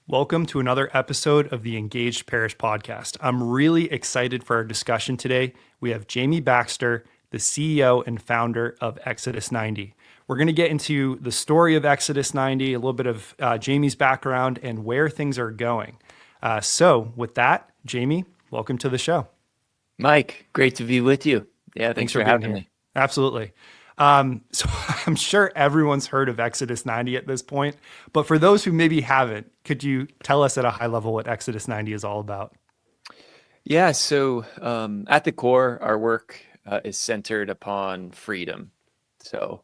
Welcome to another episode of the Engaged Parish Podcast. I'm really excited for our discussion today. We have Jamie Baxter, the CEO and founder of Exodus 90. We're going to get into the story of Exodus 90, a little bit of Jamie's background, and where things are going. So with that, Jamie, welcome to the show. Mike, great to be with you. Yeah, thanks for being having here. me. Absolutely. So I'm sure everyone's heard of Exodus 90 at this point, but for those who maybe haven't, could you tell us at a high level what Exodus 90 is all about? Yeah, so at the core, our work is centered upon freedom. So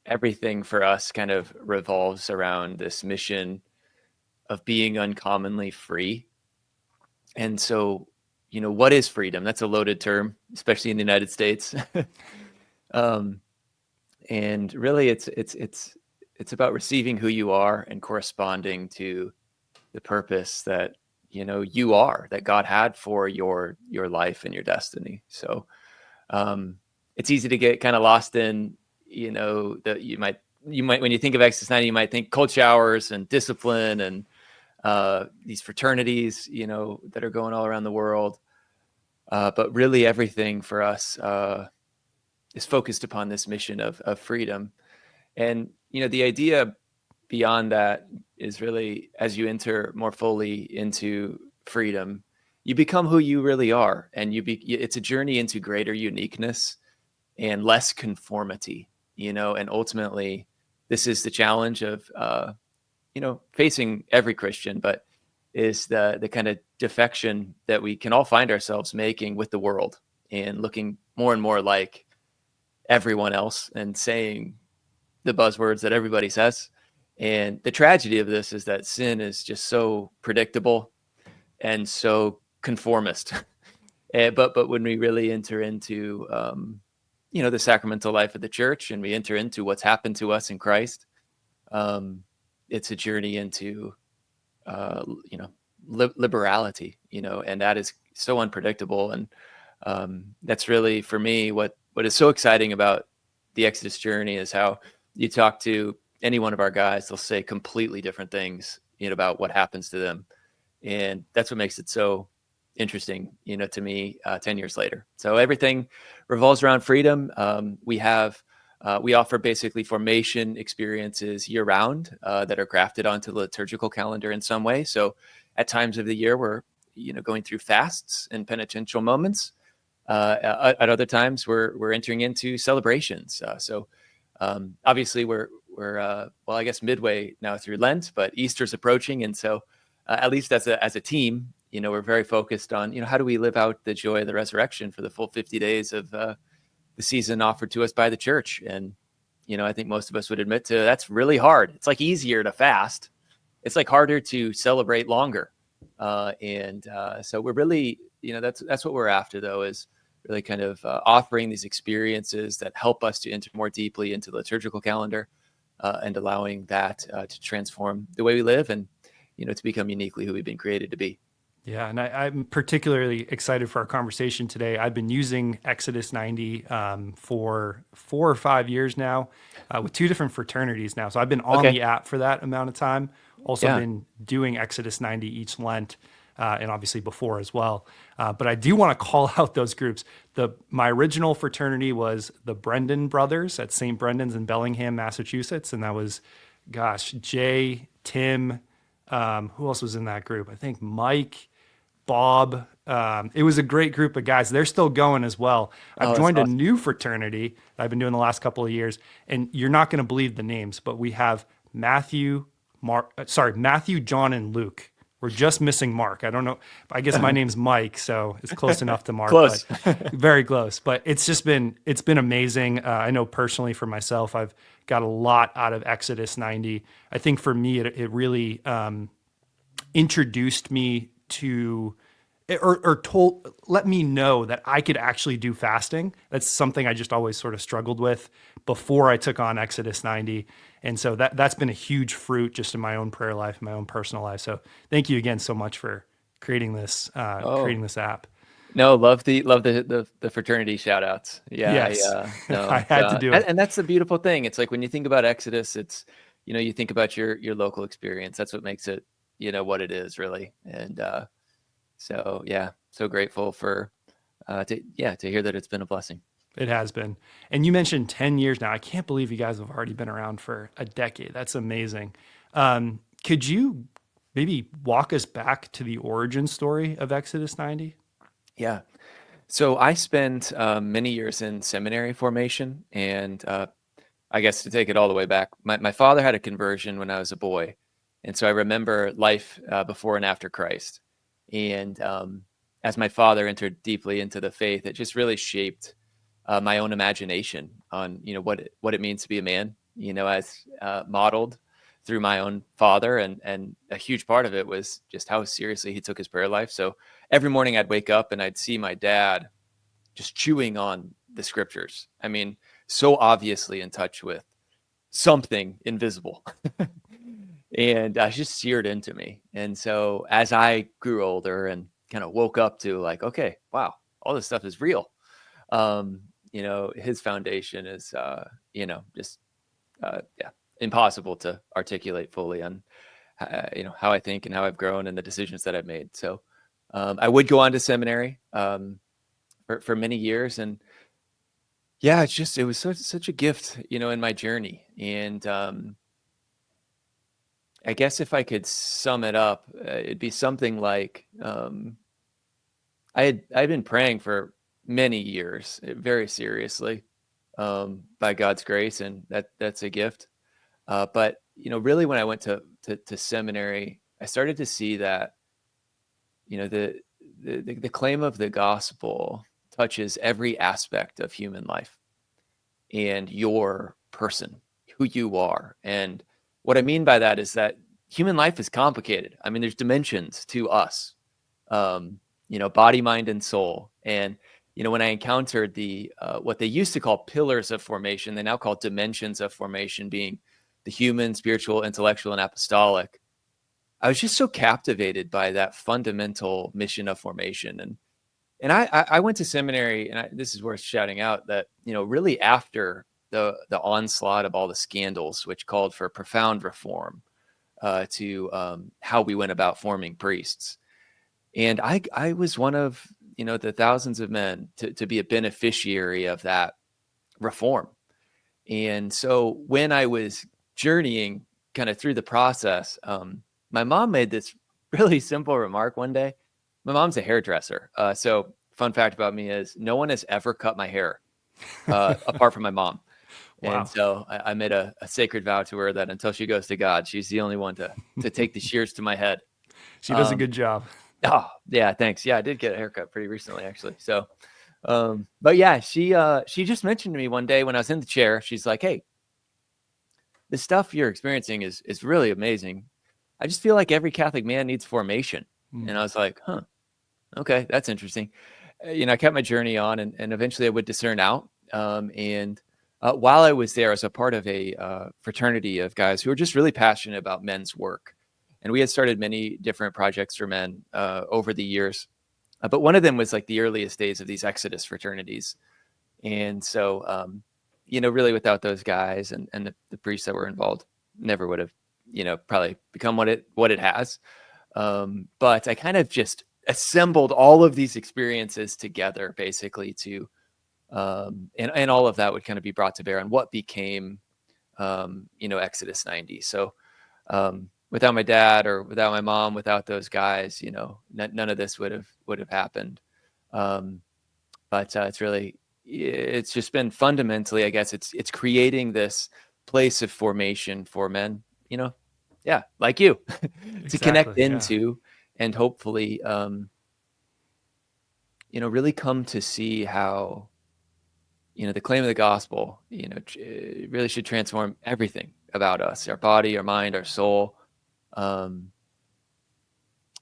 everything for us kind of revolves around this mission of being uncommonly free. And so, what is freedom? That's a loaded term, especially in the United States. And really, it's about receiving who you are and corresponding to the purpose that you are, that God had for your life and your destiny. So it's easy to get kind of lost in that you might when you think of Exodus 90, you might think cold showers and discipline and these fraternities that are going all around the world, but really everything for us is focused upon this mission of freedom. And the idea beyond that is really, as you enter more fully into freedom, you become who you really are, and it's a journey into greater uniqueness and less conformity. And ultimately, this is the challenge of facing every Christian, but is the kind of defection that we can all find ourselves making with the world and looking more and more like everyone else and saying the buzzwords that everybody says. And the tragedy of this is that sin is just so predictable and so conformist. But when we really enter into the sacramental life of the church, and we enter into what's happened to us in Christ, it's a journey into liberality, and that is so unpredictable. And that's really, for me, what is so exciting about the Exodus journey is how you talk to any one of our guys, they'll say completely different things about what happens to them. And that's what makes it so interesting, to me, 10 years later. So everything revolves around freedom. We offer basically formation experiences year round that are grafted onto the liturgical calendar in some way. So at times of the year, we're going through fasts and penitential moments. At other times, we're entering into celebrations. So obviously, we're I guess midway now through Lent, but Easter's approaching, and so at least as a team, we're very focused on how do we live out the joy of the resurrection for the full 50 days of the season offered to us by the church. And I think most of us would admit to that's really hard. It's like easier to fast. It's like harder to celebrate longer. So we're really, that's what we're after, though, is really kind of offering these experiences that help us to enter more deeply into the liturgical calendar and allowing that to transform the way we live and, to become uniquely who we've been created to be. Yeah, and I'm particularly excited for our conversation today. I've been using Exodus 90 for 4 or 5 years now with 2 different fraternities now. So I've been on the app for that amount of time. Also been doing Exodus 90 each Lent and obviously before as well. But I do want to call out those groups. My original fraternity was the Brendan brothers at St. Brendan's in Bellingham, Massachusetts. And that was, Jay, Tim, who else was in that group? I think Mike, Bob. It was a great group of guys. They're still going as well. I've joined a new fraternity that I've been doing the last couple of years, and you're not going to believe the names, but we have Matthew, John, and Luke. We're just missing Mark. I don't know. I guess my name's Mike, so it's close enough to Mark. Close. But very close. But it's been amazing. I know personally for myself, I've got a lot out of Exodus 90. I think for me, it really introduced me to let me know that I could actually do fasting. That's something I just always sort of struggled with before I took on Exodus 90. And so that's been a huge fruit just in my own prayer life, my own personal life. So thank you again so much for creating this app. No, love the fraternity shout outs. Yeah. Yes. I had to do it. And that's the beautiful thing. It's like when you think about Exodus, it's, you think about your local experience. That's what makes it, what it is really. And so yeah, so grateful for to hear that it's been a blessing. It has been. And you mentioned 10 years now. I can't believe you guys have already been around for a decade. That's amazing. Could you maybe walk us back to the origin story of Exodus 90? Yeah. So I spent many years in seminary formation, and I guess to take it all the way back, my father had a conversion when I was a boy. And so I remember life before and after Christ. And as my father entered deeply into the faith, it just really shaped my own imagination on, what it means to be a man, as modeled through my own father. And a huge part of it was just how seriously he took his prayer life. So every morning I'd wake up and I'd see my dad just chewing on the scriptures. I mean, so obviously in touch with something invisible. And just seared into me. And so as I grew older and kind of woke up to like, okay, wow, all this stuff is real. His foundation is, just, impossible to articulate fully on, how I think and how I've grown and the decisions that I've made. So I would go on to seminary for many years. And yeah, it was such a gift, in my journey. And I guess if I could sum it up, it'd be something like I'd been praying for many years, very seriously, by God's grace, and that's a gift. But really, when I went to seminary, I started to see that the claim of the gospel touches every aspect of human life and your person, who you are. And what I mean by that is that human life is complicated. I mean, there's dimensions to us, body, mind, and soul. And, when I encountered the what they used to call pillars of formation, they now call dimensions of formation, being the human, spiritual, intellectual, and apostolic. I was just so captivated by that fundamental mission of formation. And I went to seminary, and this is worth shouting out that, really after the onslaught of all the scandals, which called for profound reform to how we went about forming priests. And I was one of, the thousands of men to be a beneficiary of that reform. And so when I was journeying kind of through the process, my mom made this really simple remark one day. My mom's a hairdresser. So fun fact about me is no one has ever cut my hair apart from my mom. Wow. And so I made a sacred vow to her that until she goes to God, she's the only one to take the shears to my head. She does a good job. Oh, yeah, thanks. Yeah, I did get a haircut pretty recently, actually. So, but yeah, she just mentioned to me one day when I was in the chair, she's like, hey, the stuff you're experiencing is really amazing. I just feel like every Catholic man needs formation. And I was like, huh, okay, that's interesting. I kept my journey on, and eventually I would discern out. And while I was there, as a part of a fraternity of guys who were just really passionate about men's work. And we had started many different projects for men over the years. But one of them was like the earliest days of these Exodus fraternities. And so, really without those guys and the priests that were involved, never would have, probably become what it has. But I kind of just assembled all of these experiences together, basically to, and all of that would kind of be brought to bear on what became, Exodus 90. So, without my dad or without my mom, without those guys, none of this would have happened. But it's just been fundamentally, I guess it's creating this place of formation for men, like you, to connect into, and hopefully, really come to see how, the claim of the gospel, really should transform everything about us, our body, our mind, our soul, and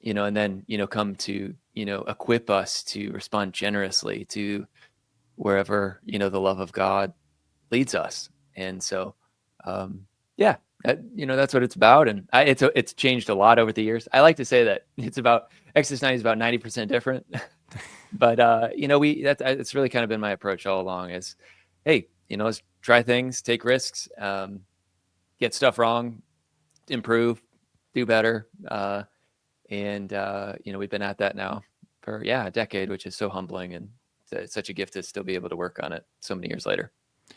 then, come to, equip us to respond generously to wherever, the love of God leads us. And so, that's what it's about. And it's changed a lot over the years. I like to say that Exodus 90 is about 90% different, but, it's really kind of been my approach all along is, hey, let's try things, take risks, get stuff wrong, improve, do better. And we've been at that now for a decade, which is so humbling, and it's such a gift to still be able to work on it so many years later.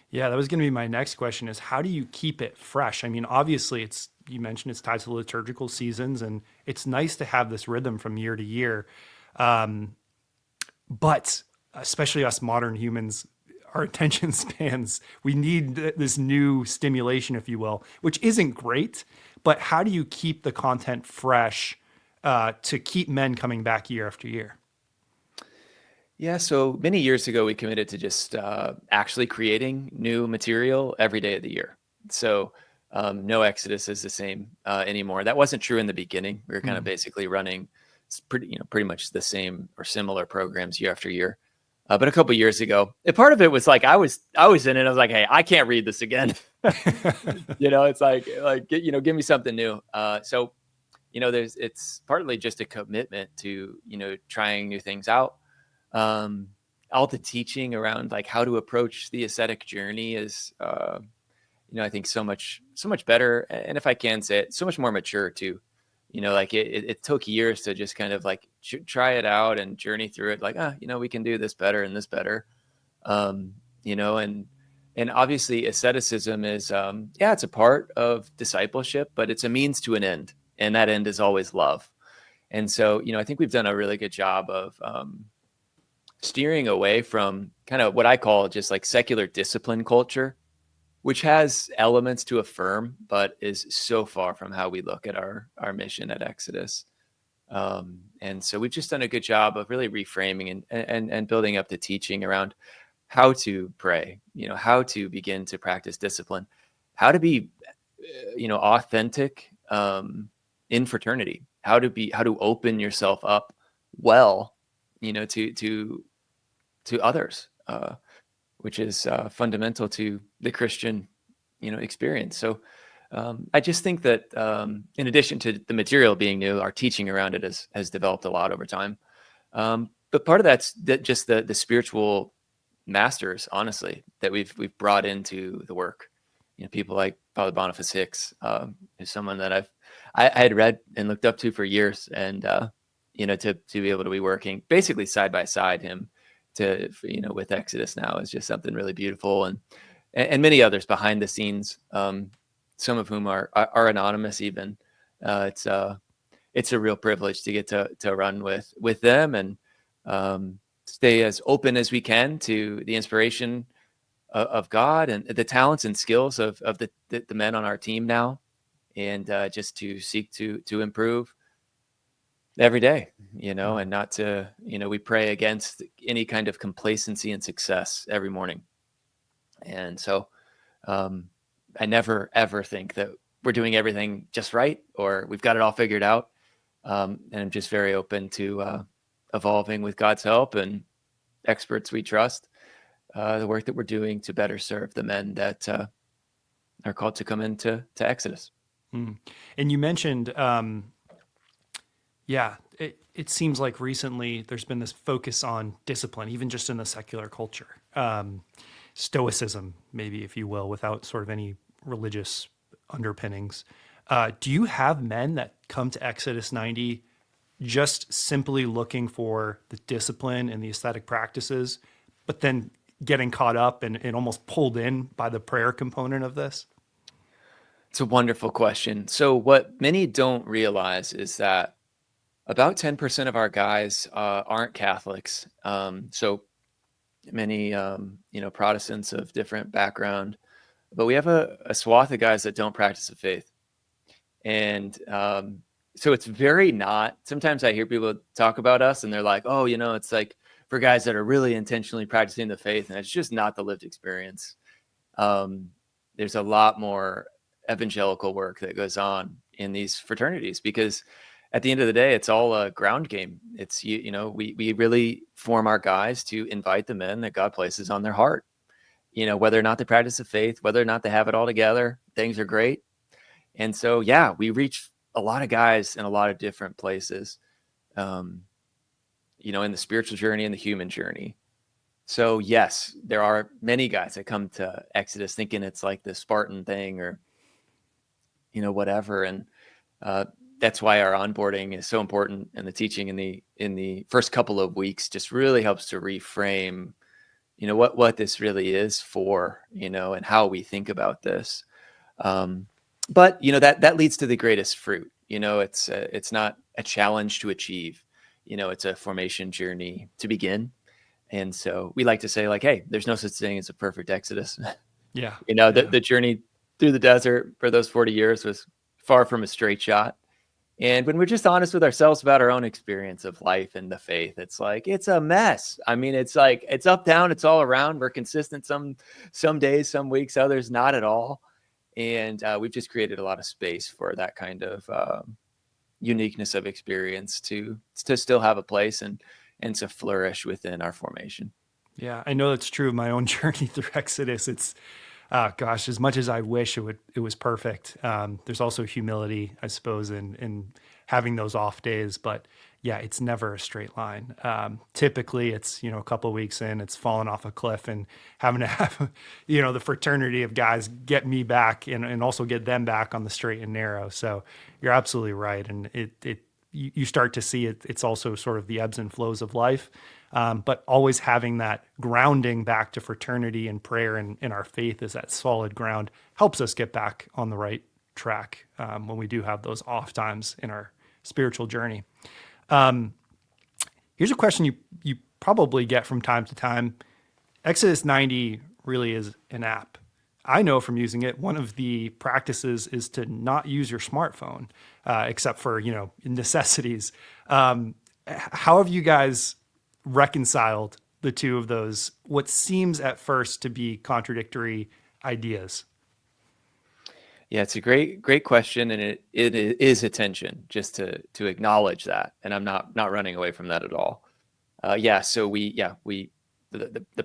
Yeah, that was going to be my next question is how do you keep it fresh? I mean, obviously you mentioned it's tied to liturgical seasons and it's nice to have this rhythm from year to year. But especially us modern humans, our attention spans, we need this new stimulation, if you will, which isn't great. But how do you keep the content fresh to keep men coming back year after year? Yeah, so many years ago, we committed to just actually creating new material every day of the year. So no Exodus is the same anymore. That wasn't true in the beginning. We were kind of basically running pretty much the same or similar programs year after year. But a couple of years ago, and part of it was like I was in it. I was like, hey, I can't read this again. It's like give me something new. So it's partly just a commitment to trying new things out. All the teaching around like how to approach the ascetic journey is I think so much better, and if I can say it, so much more mature too. Like it took years to just kind of like try it out and journey through it, like we can do this better and this better. And obviously asceticism is it's a part of discipleship, but it's a means to an end, and that end is always love. And so I think we've done a really good job of steering away from kind of what I call just like secular discipline culture, which has elements to affirm, but is so far from how we look at our mission at Exodus. And so we've just done a good job of really reframing and building up the teaching around how to pray, how to begin to practice discipline, how to be, authentic in fraternity, how to open yourself up well, to others, which is fundamental to the Christian, experience. So I just think that in addition to the material being new, our teaching around it has developed a lot over time. But part of that's just the spiritual masters, honestly, that we've brought into the work. People like Father Boniface Hicks, is someone that I had read and looked up to for years, and to be able to be working basically side by side him with Exodus now is just something really beautiful, and many others behind the scenes, some of whom are anonymous even. It's a real privilege to get to run with them and stay as open as we can to the inspiration of God and the talents and skills of the men on our team now, and just to seek to improve every day, and not to, we pray against any kind of complacency and success every morning. And so I never, ever think that we're doing everything just right or we've got it all figured out. And I'm just very open to evolving with God's help and experts we trust, the work that we're doing to better serve the men that are called to come into Exodus. And you mentioned, it seems like recently there's been this focus on discipline, even just in the secular culture. Stoicism, maybe, if you will, without sort of any religious underpinnings. Do you have men that come to Exodus 90 just simply looking for the discipline and the ascetic practices, but then getting caught up and almost pulled in by the prayer component of this? It's a wonderful question. So what many don't realize is that about 10% of our guys aren't Catholics. So many, Protestants of different background, but we have a swath of guys that don't practice the faith. And so it's very not, sometimes I hear people talk about us and they're like, oh, it's like for guys that are really intentionally practicing the faith, and it's just not the lived experience. There's a lot more evangelical work that goes on in these fraternities, because at the end of the day, it's all a ground game. It's, we really form our guys to invite the men that God places on their heart, whether or not they practice the faith, whether or not they have it all together, things are great. And so, we reach a lot of guys in a lot of different places, in the spiritual journey and the human journey. So yes, there are many guys that come to Exodus thinking it's like the Spartan thing, or, whatever. And that's why our onboarding is so important, and the teaching in the first couple of weeks just really helps to reframe, what this really is for, and how we think about this. But that leads to the greatest fruit. It's not a challenge to achieve. It's a formation journey to begin. And so we like to say, like, hey, there's no such thing as a perfect Exodus. Yeah. The journey through the desert for those 40 years was far from a straight shot. And when we're just honest with ourselves about our own experience of life and the faith, it's like, it's a mess. I mean, it's like, it's up, down, it's all around. We're consistent some days, some weeks, others not at all. And we've just created a lot of space for that kind of uniqueness of experience to still have a place and to flourish within our formation. Yeah, I know that's true of my own journey through Exodus. It's, gosh, as much as I wish it was perfect. There's also humility, I suppose, in having those off days. But yeah, it's never a straight line. Typically, it's a couple of weeks in, it's fallen off a cliff, and having to have the fraternity of guys get me back and also get them back on the straight and narrow. So you're absolutely right, and you start to see it. It's also sort of the ebbs and flows of life. But always having that grounding back to fraternity and prayer and our faith as that solid ground helps us get back on the right track when we do have those off times in our spiritual journey. Here's a question you probably get from time to time. Exodus 90 really is an app. I know from using it, one of the practices is to not use your smartphone, except for, necessities. How have you guys reconciled the two of those, what seems at first to be contradictory ideas? Yeah, it's a great question, and it is a tension, just to acknowledge that, and I'm not running away from that at all. So the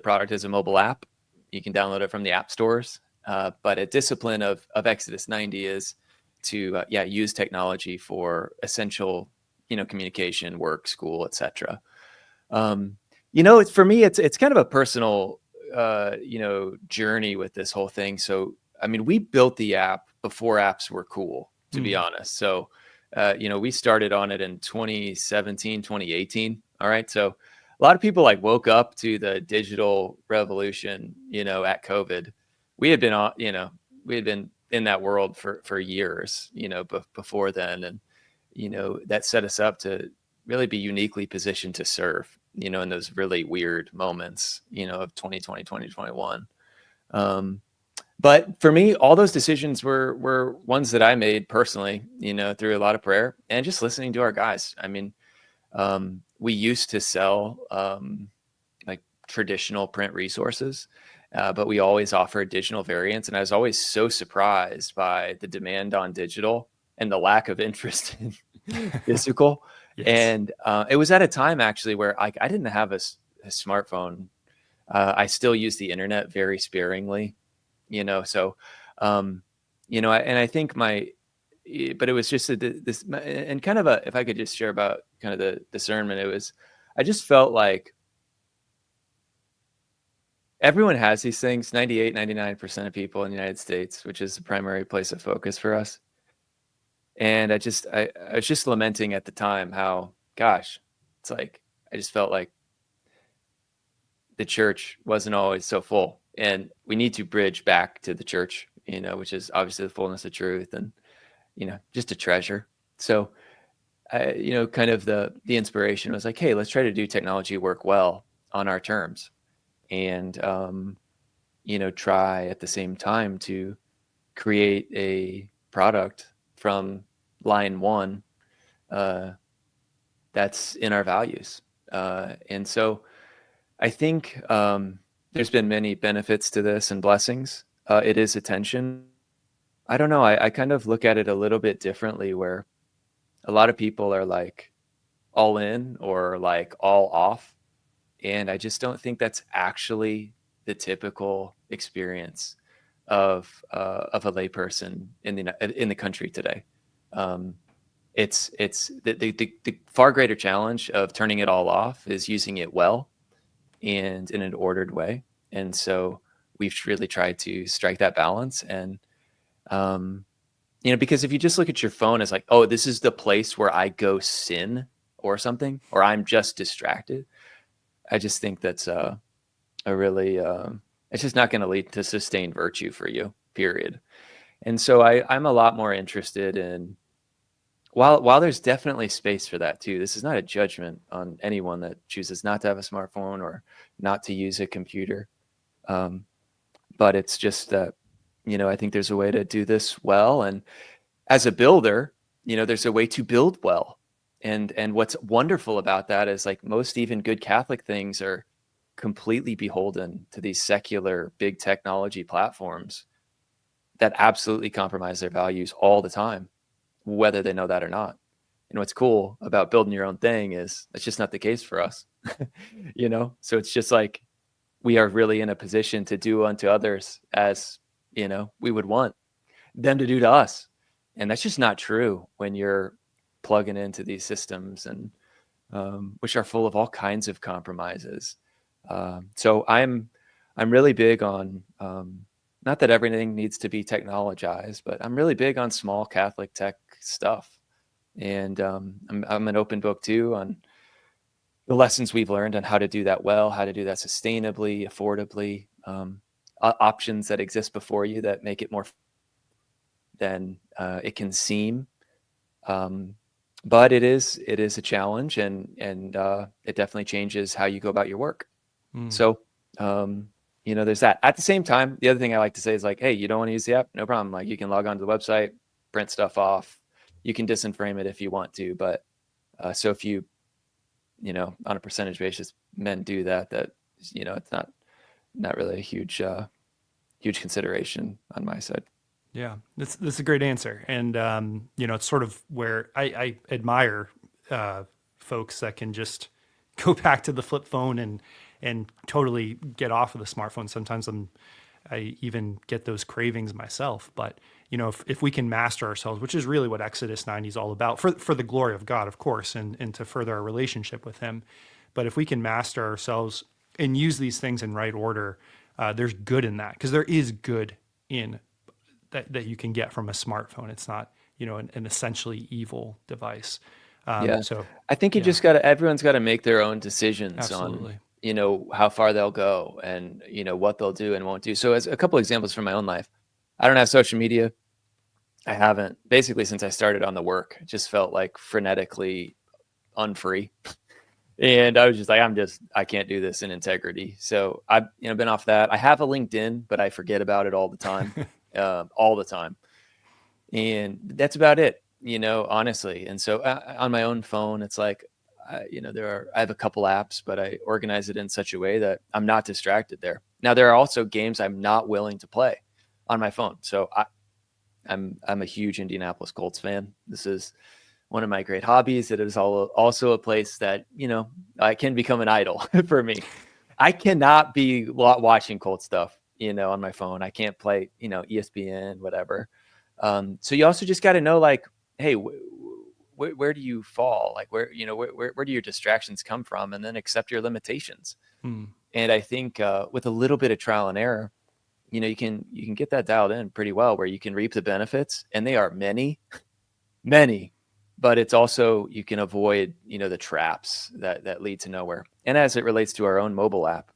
product is a mobile app. You can download it from the app stores, but a discipline of Exodus 90 is to use technology for essential communication, work, school, etc. It's for me, it's kind of a personal, journey with this whole thing. So, I mean, we built the app before apps were cool, to be honest. So, we started on it in 2017, 2018. All right. So a lot of people woke up to the digital revolution, at COVID. We had been in that world for years, before then. And, that set us up to really be uniquely positioned to serve, in those really weird moments, of 2020, 2021. But for me, all those decisions were ones that I made personally, through a lot of prayer and just listening to our guys. I mean, we used to sell traditional print resources, but we always offered digital variants. And I was always so surprised by the demand on digital and the lack of interest in physical. Yes. And it was at a time actually where I didn't have a smartphone. I still use the internet very sparingly, so, and I think but it was just this, and kind of if I could just share about kind of the discernment, I just felt like everyone has these things, 98, 99% of people in the United States, which is the primary place of focus for us. And I was just lamenting at the time how, gosh, it's like, I just felt like the church wasn't always so full, and we need to bridge back to the church, which is obviously the fullness of truth and, just a treasure. So, kind of the inspiration was like, hey, let's try to do technology work well on our terms, and, try at the same time to create a product from line one that's in our values. And so I think there's been many benefits to this and blessings. It is a tension. I don't know. I kind of look at it a little bit differently, where a lot of people are like all in or like all off. And I just don't think that's actually the typical experience of a layperson in the country today. It's the far greater challenge of turning it all off is using it well and in an ordered way. And so we've really tried to strike that balance. And because if you just look at your phone as like, oh, this is the place where I go sin or something, or I'm just distracted, I just think that's a really, it's just not going to lead to sustained virtue for you, period. And so I'm a lot more interested in, while there's definitely space for that too, this is not a judgment on anyone that chooses not to have a smartphone or not to use a computer. But it's just that, I think there's a way to do this well. And as a builder, there's a way to build well. And what's wonderful about that is, like, most even good Catholic things are completely beholden to these secular big technology platforms that absolutely compromise their values all the time, whether they know that or not. And what's cool about building your own thing is that's just not the case for us. So it's just like, we are really in a position to do unto others as, we would want them to do to us. And that's just not true when you're plugging into these systems, and which are full of all kinds of compromises. So I'm really big on, not that everything needs to be technologized, but I'm really big on small Catholic tech stuff. And I'm an open book too on the lessons we've learned on how to do that well, how to do that sustainably, affordably, options that exist before you that make it more than it can seem. But it is a challenge, and it definitely changes how you go about your work. So, there's that. At the same time, the other thing I like to say is, like, hey, you don't want to use the app? No problem. Like, you can log on to the website, print stuff off. You can disenframe it if you want to. But so if you, on a percentage basis, men do that, it's not really a huge consideration on my side. Yeah, that's a great answer. And, it's sort of where I admire folks that can just go back to the flip phone and totally get off of the smartphone. Sometimes I even get those cravings myself. But, if we can master ourselves, which is really what Exodus 90 is all about, for the glory of God, of course, and to further our relationship with him. But if we can master ourselves and use these things in right order, there's good in that, because there is good in that you can get from a smartphone. It's not, an essentially evil device. So I think everyone's got to make their own decisions absolutely. on, how far they'll go and, what they'll do and won't do. So, as a couple examples from my own life, I don't have social media. I haven't, basically, since I started on the work. It just felt like frenetically unfree. And I was just like, I can't do this in integrity. So I've, been off that. I have a LinkedIn, but I forget about it all the time. All the time. And that's about it, honestly. And so on my own phone, it's like, I have a couple apps, but I organize it in such a way that I'm not distracted there. Now, there are also games I'm not willing to play on my phone. So I'm a huge Indianapolis Colts fan. This is one of my great hobbies. It is also a place that, I can become an idol for me. I cannot be watching Colts stuff, on my phone. I can't play, ESPN, whatever. So you also just got to know, like, hey, where do you fall? Like, where do your distractions come from? And then accept your limitations. And I think with a little bit of trial and error, you can get that dialed in pretty well, where you can reap the benefits, and they are many, many. But it's also, you can avoid, the traps that lead to nowhere. And as it relates to our own mobile app,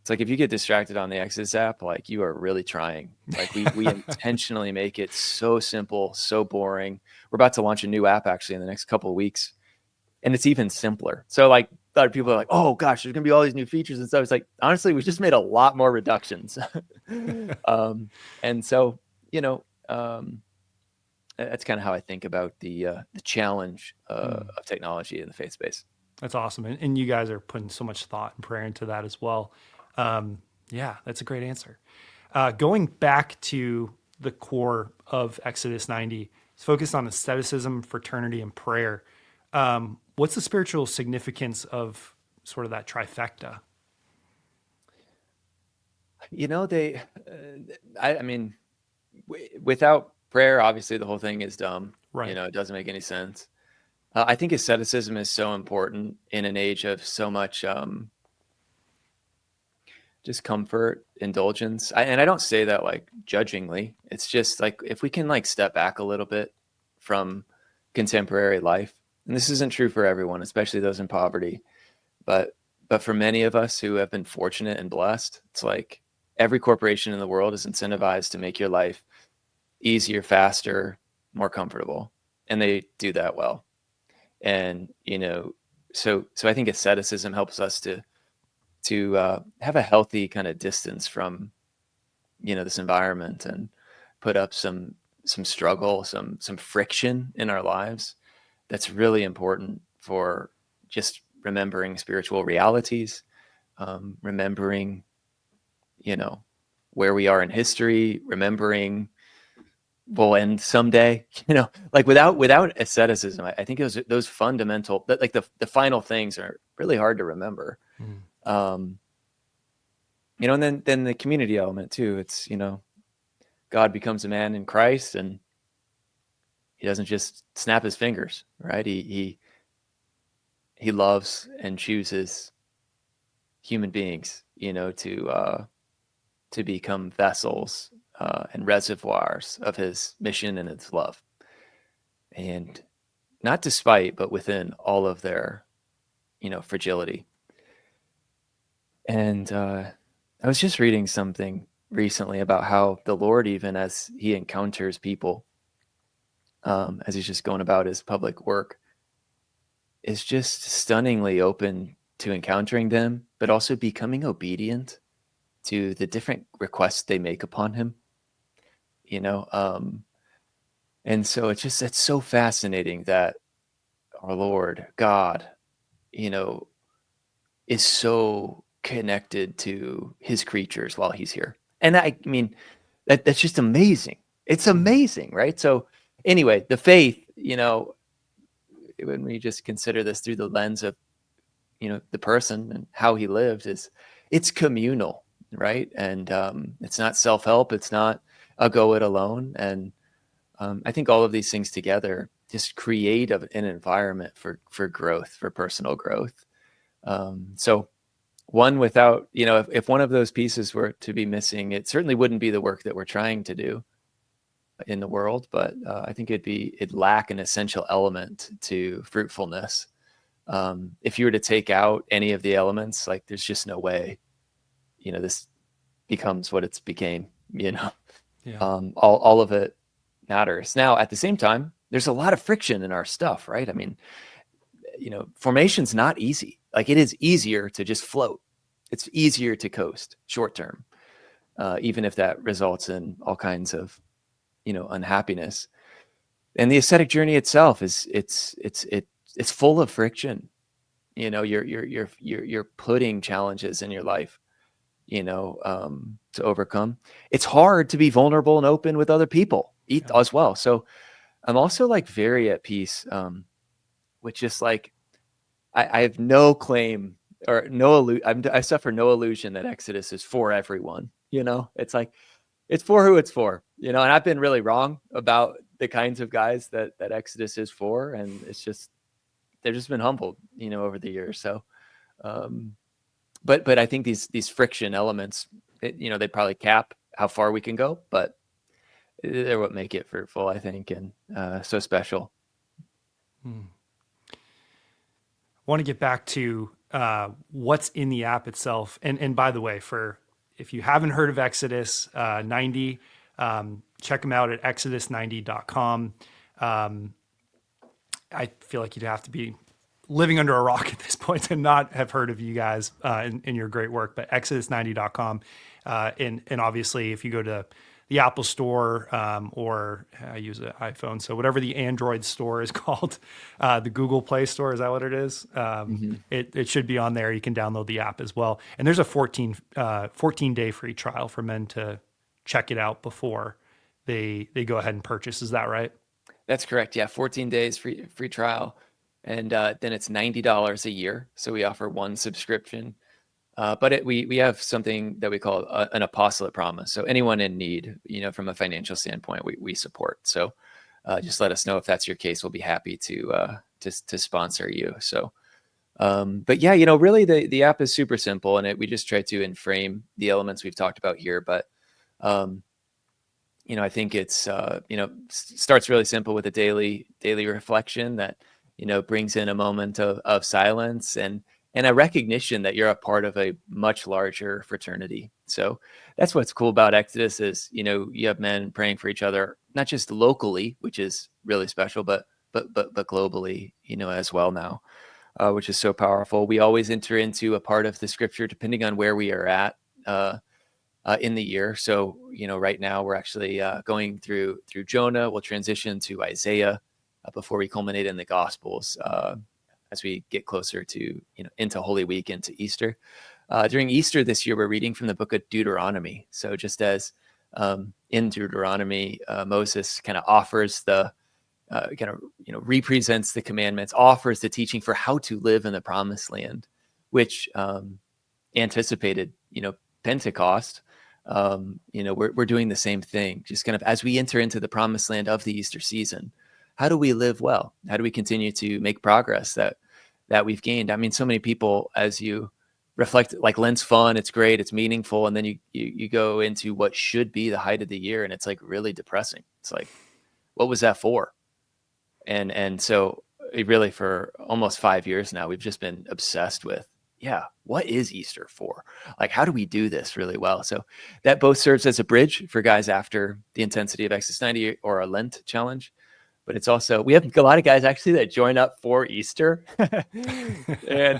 it's like, if you get distracted on the Exodus app, like, you are really trying. Like, we intentionally make it so simple, so boring. We're about to launch a new app actually in the next couple of weeks, and it's even simpler. So, like, a lot of people are like, oh gosh, there's gonna be all these new features and stuff. It's like, honestly, we just made a lot more reductions. And so, that's kind of how I think about the challenge of technology in the faith space. That's awesome. And you guys are putting so much thought and prayer into that as well. Yeah, that's a great answer. Going back to the core of Exodus 90, it's focused on asceticism, fraternity, and prayer. What's the spiritual significance of sort of that trifecta? I mean, without prayer, obviously the whole thing is dumb. Right. It doesn't make any sense. I think asceticism is so important in an age of so much just comfort, indulgence. And I don't say that like judgingly. It's just like if we can like step back a little bit from contemporary life, and this isn't true for everyone, especially those in poverty, but for many of us who have been fortunate and blessed, it's like every corporation in the world is incentivized to make your life easier, faster, more comfortable, and they do that well. And so I think asceticism helps us to have a healthy kind of distance from this environment and put up some struggle, some friction in our lives. That's really important for just remembering spiritual realities, remembering where we are in history, remembering we'll end someday. Like without asceticism, I think those fundamental, like the final things are really hard to remember. And then the community element too. It's God becomes a man in Christ, and he doesn't just snap his fingers, right? He loves and chooses human beings, to become vessels and reservoirs of his mission and his love. And not despite, but within all of their, fragility. And I was just reading something recently about how the Lord, even as he encounters people, as he's just going about his public work, is just stunningly open to encountering them, but also becoming obedient to the different requests they make upon him. And so it's so fascinating that our Lord God, is so connected to his creatures while he's here. And I mean, that's just amazing. It's amazing, right? So anyway, the faith, when we just consider this through the lens of, the person and how he lived, it's communal, right? And it's not self-help. It's not a go it alone. And I think all of these things together just create an environment for growth, for personal growth. So one without, if one of those pieces were to be missing, it certainly wouldn't be the work that we're trying to do in the world, but I think it'd lack an essential element to fruitfulness. If you were to take out any of the elements, like there's just no way, this becomes what it's became, Yeah. All of it matters. Now, at the same time, there's a lot of friction in our stuff, right? I mean, formation's not easy. Like it is easier to just float. It's easier to coast short term, even if that results in all kinds of, unhappiness. And the ascetic journey itself it's full of friction. You're putting challenges in your life, to overcome. It's hard to be vulnerable and open with other people as well. So I'm also like very at peace, with just like, I have no claim or I suffer no illusion that Exodus is for everyone. It's like, it's for who it's for, and I've been really wrong about the kinds of guys that Exodus is for. And it's just, they've just been humbled, over the years. So, but I think these friction elements, they probably cap how far we can go, but they're what make it fruitful, I think, and so special. I want to get back to what's in the app itself. And by the way, if you haven't heard of Exodus 90, check them out at exodus90.com. I feel like you'd have to be living under a rock at this point to not have heard of you guys in your great work, but exodus90.com. And obviously, if you go to the Apple Store, or I use an iPhone, so whatever the Android store is called, the Google Play Store, is that what it is? It should be on there. You can download the app as well. And there's a 14-day free trial for men to check it out before they go ahead and purchase. Is that right? That's correct. Yeah, 14 days free trial, and then it's $90 a year. So we offer one subscription. But we have something that we call an apostolate promise. So anyone in need, from a financial standpoint, we support. So just let us know if that's your case. We'll be happy to sponsor you. So But yeah, really the app is super simple, and we just try to frame the elements we've talked about here. But um, I think it's starts really simple with a daily reflection that brings in a moment of silence and a recognition that you're a part of a much larger fraternity. So that's what's cool about Exodus is you have men praying for each other, not just locally, which is really special, but globally as well now, which is so powerful. We always enter into a part of the scripture depending on where we are at in the year. So, right now we're actually going through Jonah. We'll transition to Isaiah before we culminate in the Gospels as we get closer to, into Holy Week, into Easter. During Easter this year, we're reading from the book of Deuteronomy. So just as in Deuteronomy, Moses kind of offers represents the commandments, offers the teaching for how to live in the promised land, which anticipated, Pentecost. We're doing the same thing, just kind of as we enter into the promised land of the Easter season. How do we live well? How do we continue to make progress that we've gained? I mean, so many people, as you reflect, like Lent's fun, it's great, it's meaningful, and then you go into what should be the height of the year, and it's like really depressing. It's like, what was that for? And so really for almost 5 years now, we've just been obsessed with, what is Easter for? Like, how do we do this really well? So that both serves as a bridge for guys after the intensity of Exodus 90 or a Lent challenge. But it's also, we have a lot of guys actually that join up for Easter. And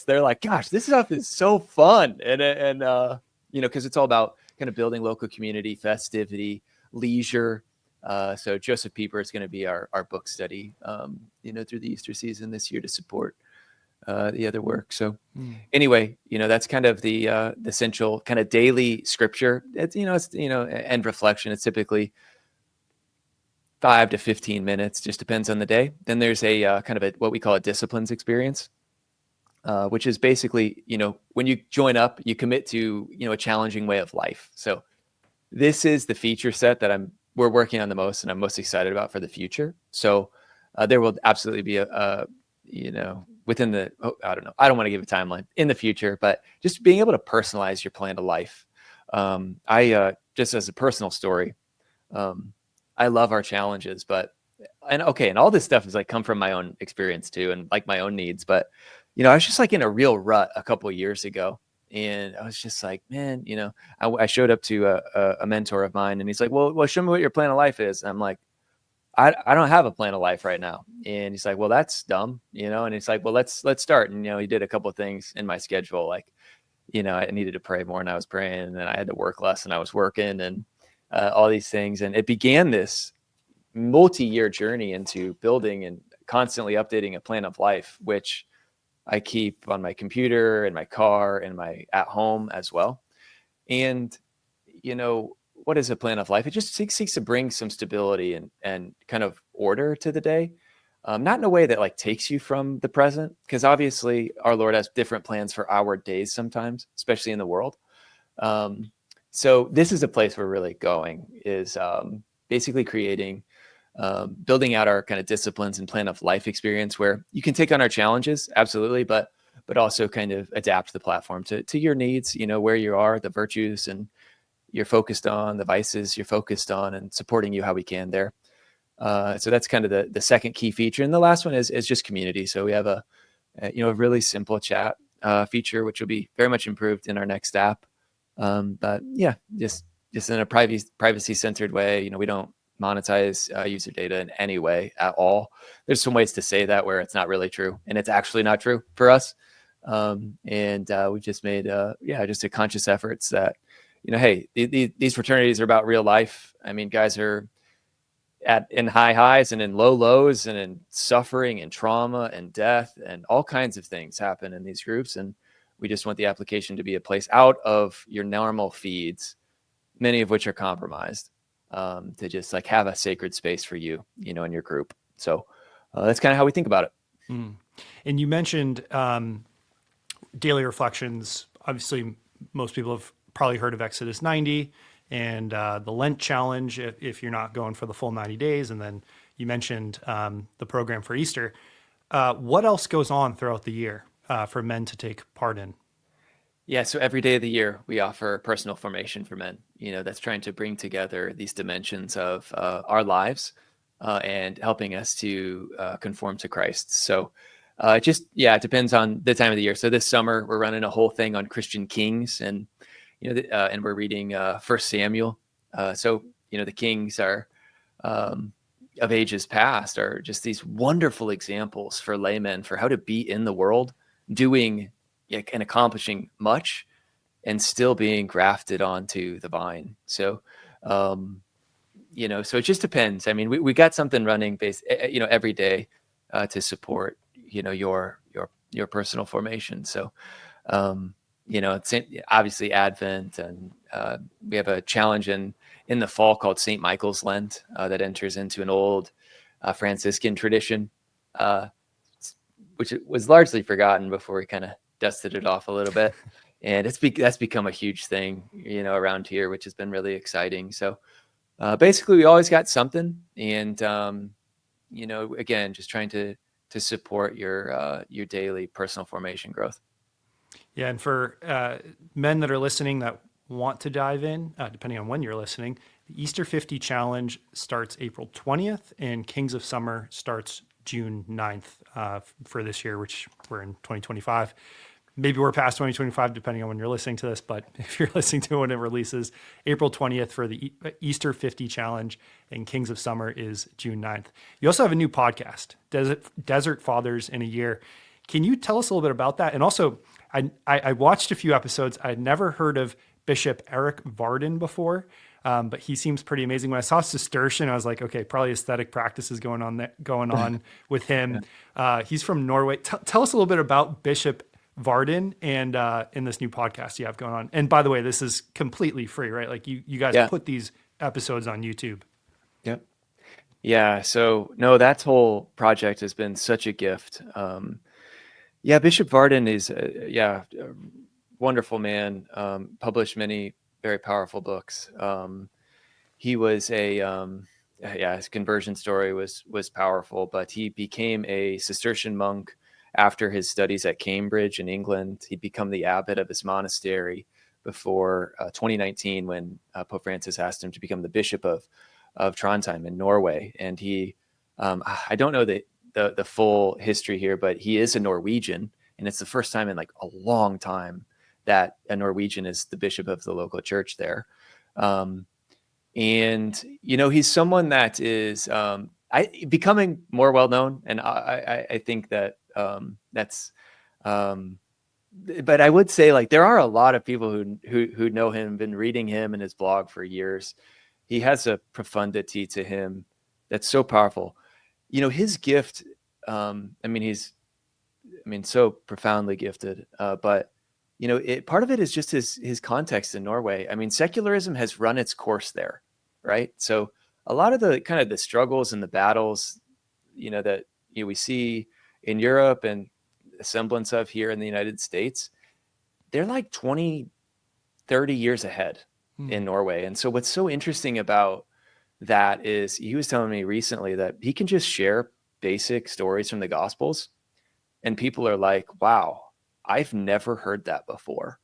they're like, gosh, this stuff is so fun. And because it's all about kind of building local community, festivity, leisure. So Joseph Pieper is going to be our book study, through the Easter season this year to support the other work. So anyway, that's kind of the essential kind of daily scripture. It's and reflection. It's typically 5 to 15 minutes, just depends on the day. Then there's a kind of what we call a disciplines experience, which is basically, when you join up, you commit to, a challenging way of life. So this is the feature set that we're working on the most and I'm most excited about for the future. So there will absolutely be within the, I don't know, I don't want to give a timeline in the future, but just being able to personalize your plan to life. I just as a personal story, I love our challenges, and all this stuff is like come from my own experience too, and like my own needs. But, I was just like in a real rut a couple of years ago. And I was just like, man, I showed up to a mentor of mine and he's like, well, show me what your plan of life is. And I'm like, I don't have a plan of life right now. And he's like, well, that's dumb, and it's like, well, let's start. And, he did a couple of things in my schedule. Like, I needed to pray more and I was praying, and then I had to work less and I was working, and all these things. And it began this multi-year journey into building and constantly updating a plan of life, which I keep on my computer, in my car, and at home as well. And, what is a plan of life? It just seeks to bring some stability and kind of order to the day. Not in a way that like takes you from the present, because obviously our Lord has different plans for our days sometimes, especially in the world. So this is a place we're really going, is basically creating, building out our kind of disciplines and plan of life experience where you can take on our challenges, absolutely, but also kind of adapt the platform to your needs, where you are, the virtues and you're focused on, the vices you're focused on, and supporting you how we can there. So that's kind of the second key feature. And the last one is just community. So we have a really simple chat feature, which will be very much improved in our next app. But yeah, just in a privacy centered way. We don't monetize user data in any way at all. There's some ways to say that where it's not really true, and it's actually not true for us. And we've just made just a conscious efforts that, hey, these fraternities are about real life. I mean, guys are in high highs and in low lows and in suffering and trauma and death, and all kinds of things happen in these groups. And we just want the application to be a place out of your normal feeds, many of which are compromised, to just like have a sacred space for you, in your group. So that's kind of how we think about it. And you mentioned daily reflections. Obviously, most people have probably heard of Exodus 90 and the Lent challenge if you're not going for the full 90 days. And then you mentioned the program for Easter. What else goes on throughout the year? for men to take part in? Yeah, so every day of the year we offer personal formation for men. That's trying to bring together these dimensions of our lives and helping us to conform to Christ. So it depends on the time of the year. So this summer we're running a whole thing on Christian kings, and and we're reading First Samuel. The kings are of ages past are just these wonderful examples for laymen for how to be in the world, doing and accomplishing much and still being grafted onto the vine. So, so it just depends. I mean, we got something running every day to support, your personal formation. So, it's obviously Advent, and we have a challenge in the fall called St. Michael's Lent that enters into an old Franciscan tradition, which was largely forgotten before we kind of dusted it off a little bit. And that's become a huge thing, around here, which has been really exciting. So basically we always got something, and, again, just trying to support your daily personal formation growth. Yeah, and for men that are listening that want to dive in, depending on when you're listening, the Easter 50 Challenge starts April 20th, and Kings of Summer starts June 9th for this year, which we're in 2025. Maybe we're past 2025, depending on when you're listening to this, but if you're listening to it when it releases, April 20th for the Easter 50 Challenge, and Kings of Summer is June 9th. You also have a new podcast, Desert Fathers in a Year. Can you tell us a little bit about that? And also, I watched a few episodes. I'd never heard of Bishop Erik Varden before, but he seems pretty amazing. When I saw Cistercian, I was like, okay, probably aesthetic practices going on with him. He's from Norway. Tell us a little bit about Bishop Varden and in this new podcast you have going on. And by the way, this is completely free, right? Like you guys put these episodes on YouTube. Yep. Yeah. So no, that whole project has been such a gift. Bishop Varden is a wonderful man. Published many very powerful books. He was his conversion story was powerful, but he became a Cistercian monk after his studies at Cambridge in England. He'd become the abbot of his monastery before 2019, when Pope Francis asked him to become the bishop of Trondheim in Norway. And he, I don't know the full history here, but he is a Norwegian, and it's the first time in like a long time that a Norwegian is the bishop of the local church there. And he's someone that is becoming more well known, and I think that that's. But I would say, like, there are a lot of people who know him, been reading him and his blog for years. He has a profundity to him that's so powerful. His gift. He's so profoundly gifted. But part of it is just his context in Norway. I mean, secularism has run its course there, right? So a lot of the kind of the struggles and the battles, that we see in Europe and a semblance of here in the United States, they're like 20, 30 years ahead in Norway. And so what's so interesting about that is, he was telling me recently that he can just share basic stories from the Gospels, and people are like, wow, I've never heard that before.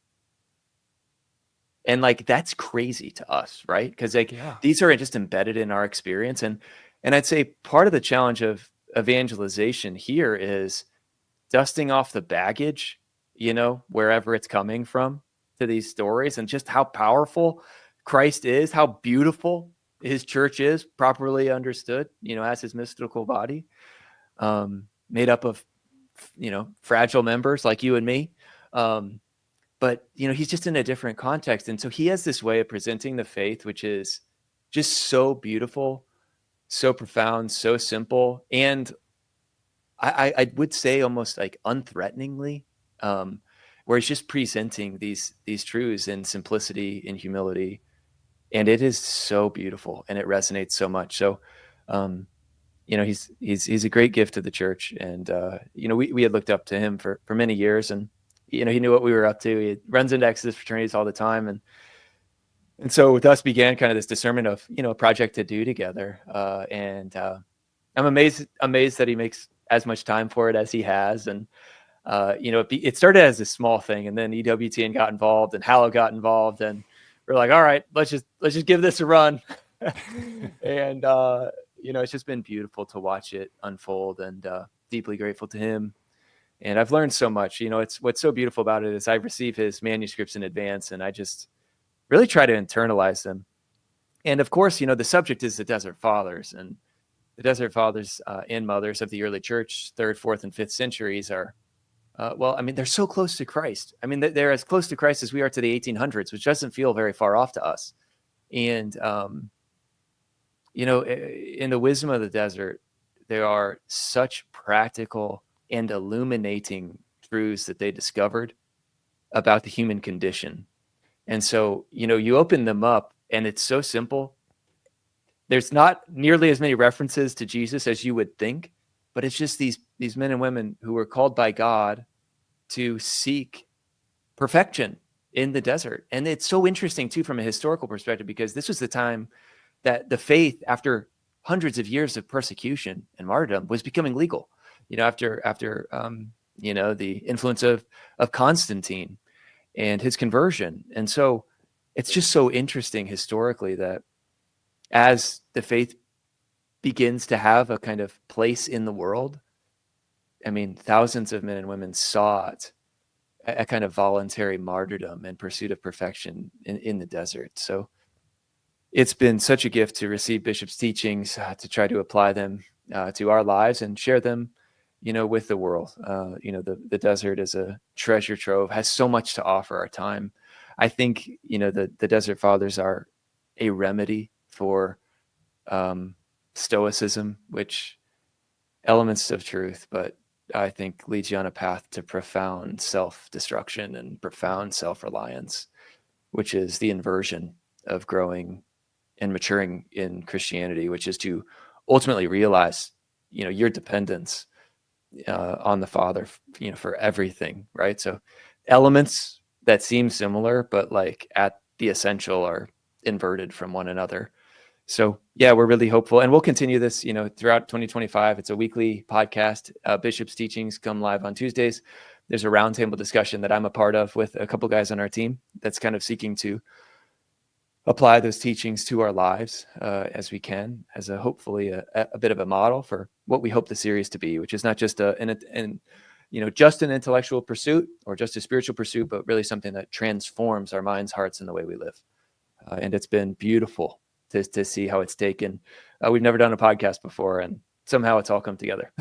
And like, that's crazy to us, right? Because these are just embedded in our experience. And I'd say part of the challenge of evangelization here is dusting off the baggage, wherever it's coming from, to these stories, and just how powerful Christ is, how beautiful his church is, properly understood, as his mystical body, made up of, fragile members like you and me. But, he's just in a different context. And so he has this way of presenting the faith, which is just so beautiful, so profound, so simple. And I would say almost like unthreateningly, where he's just presenting these truths in simplicity and humility. And it is so beautiful, and it resonates so much. So, he's a great gift to the church. And, we had looked up to him for many years, and, he knew what we were up to. He runs into Exodus fraternities all the time. And so with us began kind of this discernment of, a project to do together. I'm amazed that he makes as much time for it as he has. And, it started as a small thing, and then EWTN got involved and Hallow got involved, and we're like, all right, let's just give this a run. And, it's just been beautiful to watch it unfold, and deeply grateful to him. And I've learned so much. What's so beautiful about it is I receive his manuscripts in advance, and I just really try to internalize them. And of course, the subject is the Desert Fathers, and the Desert Fathers and Mothers of the early church, 3rd, 4th, and 5th centuries are, they're so close to Christ. I mean, they're as close to Christ as we are to the 1800s, which doesn't feel very far off to us. And, in the wisdom of the desert, there are such practical and illuminating truths that they discovered about the human condition. And so, you open them up and it's so simple. There's not nearly as many references to Jesus as you would think, but it's just these men and women who were called by God to seek perfection in the desert. And it's so interesting too, from a historical perspective, because this was the time that the faith, after hundreds of years of persecution and martyrdom, was becoming legal. After the influence of Constantine and his conversion. And so it's just so interesting historically that as the faith begins to have a kind of place in the world, I mean, thousands of men and women sought a kind of voluntary martyrdom and pursuit of perfection in the desert. So it's been such a gift to receive Bishop's teachings, to try to apply them to our lives and share them, with the world. The desert is a treasure trove, has so much to offer our time. I think, the Desert Fathers are a remedy for Stoicism, which elements of truth, but I think leads you on a path to profound self-destruction and profound self-reliance, which is the inversion of growing and maturing in Christianity, which is to ultimately realize, your dependence on the Father, for everything, right? So elements that seem similar, but like at the essential are inverted from one another. So yeah, we're really hopeful, and we'll continue this, throughout 2025. It's a weekly podcast. Bishop's teachings come live on Tuesdays. There's a roundtable discussion that I'm a part of with a couple guys on our team that's kind of seeking to apply those teachings to our lives as we can, as hopefully a bit of a model for what we hope the series to be, which is not just just an intellectual pursuit or just a spiritual pursuit, but really something that transforms our minds, hearts, and the way we live. And it's been beautiful to see how it's taken. We've never done a podcast before, and somehow it's all come together.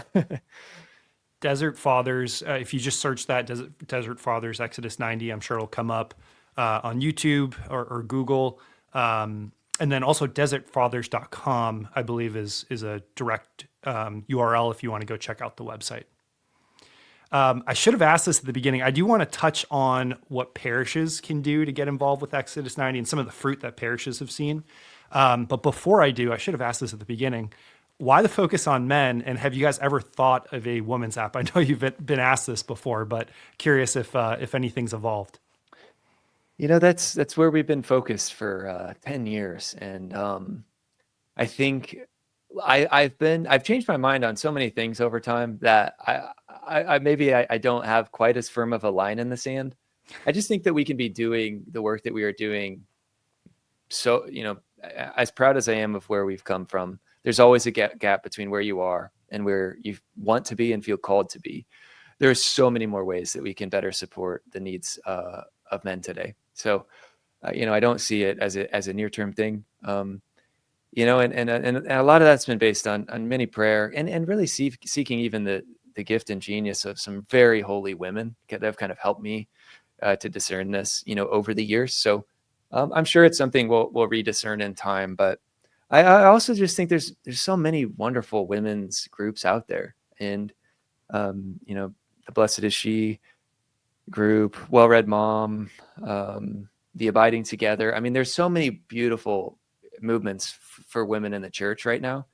Desert Fathers, if you just search that, Desert Fathers Exodus 90, I'm sure it'll come up on YouTube or Google. And then also desertfathers.com, I believe, is a direct URL if you want to go check out the website. I should have asked this at the beginning. I do want to touch on what parishes can do to get involved with Exodus 90 and some of the fruit that parishes have seen. But before I do, I should have asked this at the beginning. Why the focus on men? And have you guys ever thought of a women's app? I know you've been asked this before, but curious if anything's evolved. That's where we've been focused for 10 years. And I think I've changed my mind on so many things over time that I don't have quite as firm of a line in the sand. I just think that we can be doing the work that we are doing. So, as proud as I am of where we've come from, there's always a gap between where you are and where you want to be and feel called to be. There's so many more ways that we can better support the needs of men today. So, I don't see it as a near-term thing. And a lot of that's been based on many prayer and really seeking even the gift and genius of some very holy women that have kind of helped me to discern this, over the years. So I'm sure it's something we'll rediscern in time. But I also just think there's so many wonderful women's groups out there, and the Blessed Is She group, Well Read Mom, the Abiding Together. I mean, there's so many beautiful movements for women in the church right now.